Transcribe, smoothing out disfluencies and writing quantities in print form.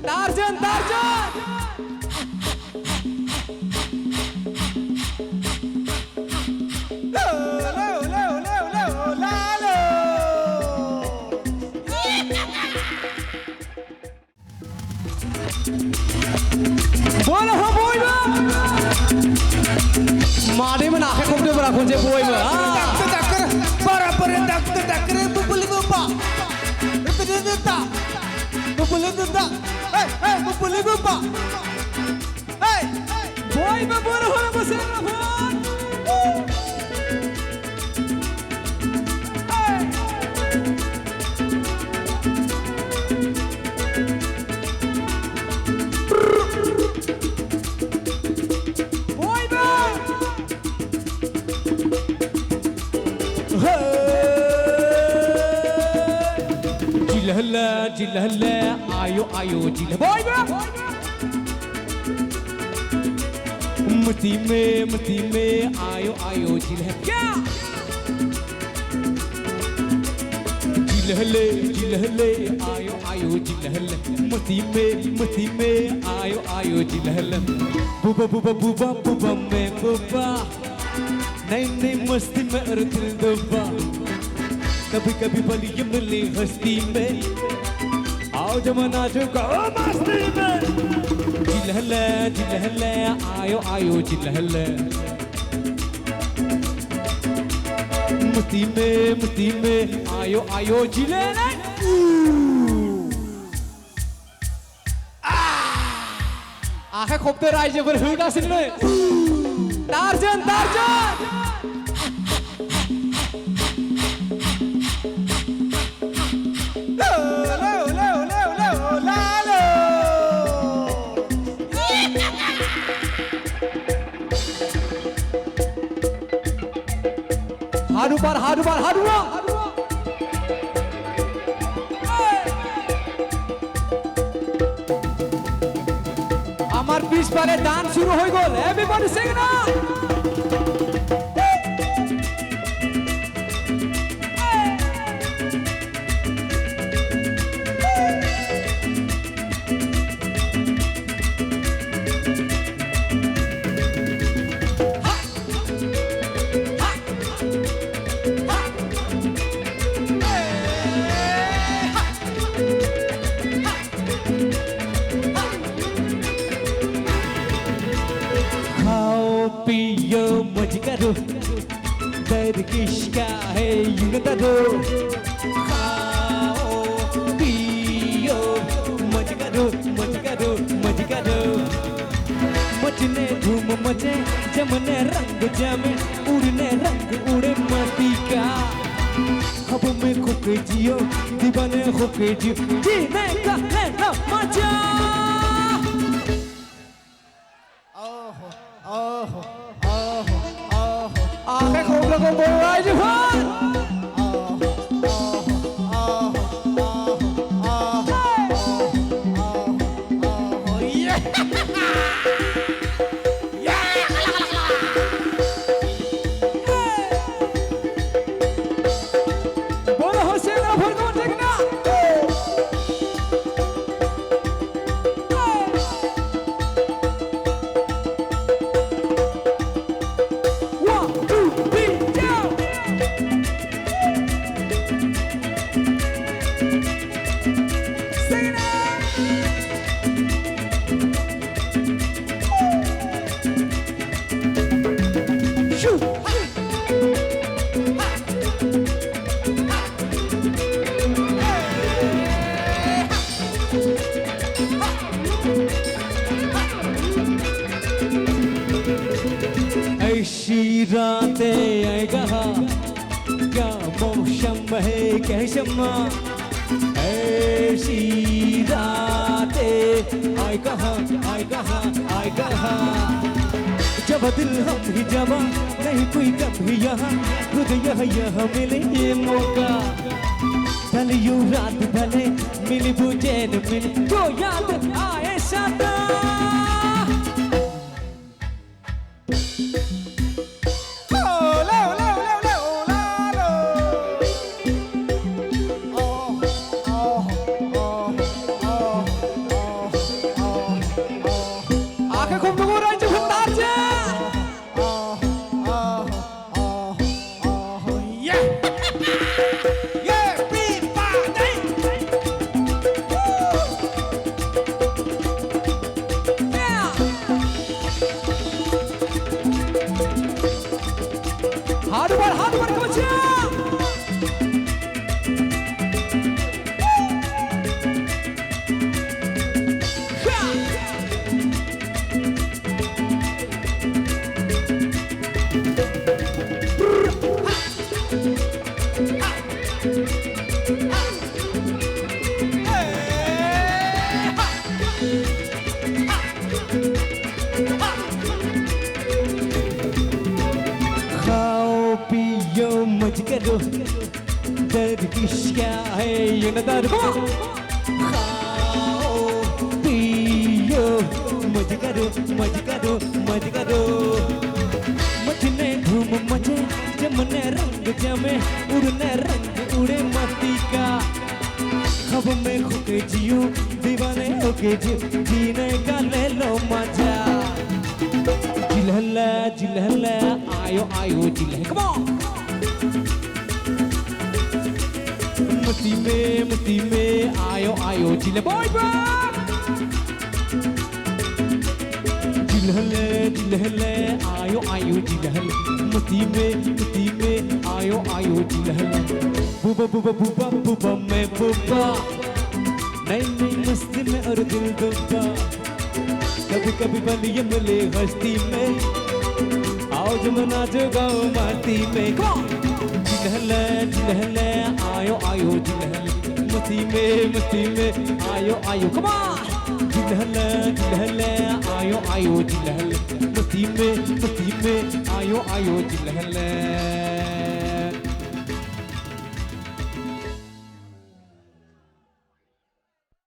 torsion torsion बोलो हो बोल मारे में आखे खोपटे पर आखों से बोल में डॉक्टर डॉक्टर बराबर डॉक्टर डॉक्टर बुबुली बुबा इतने देता बुबुली देता बुबुली बुबा बोल में बोलो हो बसे जिलहल्ला आयो आयो जिल बोल मती में आयो आयो जिल क्या जिलहल्ले आयो आयो जिलहल्ला मती में आयो आयो जिलहल्ला बुबा बुबा बुबा बुबा में बुबा नहीं मस्ती में दिल दुबा कभी कभी बली मिले हस्ती में आओ जमाना चुका मस्ती में जिलहल्ले आयो आयो जिलहल्ले मस्ती में आयो आयो जिलहल्ले आखे खोपते राइजे पर हुआ सिले टार्जन टार्जन हारू बार আমার পিছ পারে ডান্স শুরু হয়ে গেল এভরিবডি সিং না किसका है युगता दो खाओ पियो मजका दो मचने धूम मचे जमने रंग जमे उड़ने रंग उड़े मती का खब में खोके जियो दीवाने खोके जियो जीने का है ना मजा आखे खोप लोगों बोल रहा है जुबान रातें आएगा क्या मौसम है कैसमा ऐसी रातें आएगा जब दिल हम ही जमा नहीं कोई कभी यहाँ हृदय यह मिले ये मौका भले यूं रात भले मिली बुझे न मिले तो याद आए सदा खूब नुगो राज भंडार जे हाथ ऊपर कोचिया मज करो दरविश क्या है ये नदार खाओ पियो मज करो मज करो मज करो मचने धूम मचे जमने रंग जमे उड़ने रंग उड़े मस्ती का खब में खुके जियो दीवाने होके जीने का ले लो मजा जिलहला आयो आयो जिलह come on मस्ती में आयो आयो जिले बॉय जिलहले आयो आयो जिलहले मस्ती में आयो आयो जिलहले बुबा बुबा बुबा बुबा मैं बुबा नई मस्ती में और दिल दुबा कभी कभी बलिए मिले हस्ती में आओ जमुना जो गाँव माटी में जिलहले आयो आयो जिलहले मस्ती में आयो आयो कमा जिलहले आयो आयो जिलहले मस्ती में आयो आयो जिलहले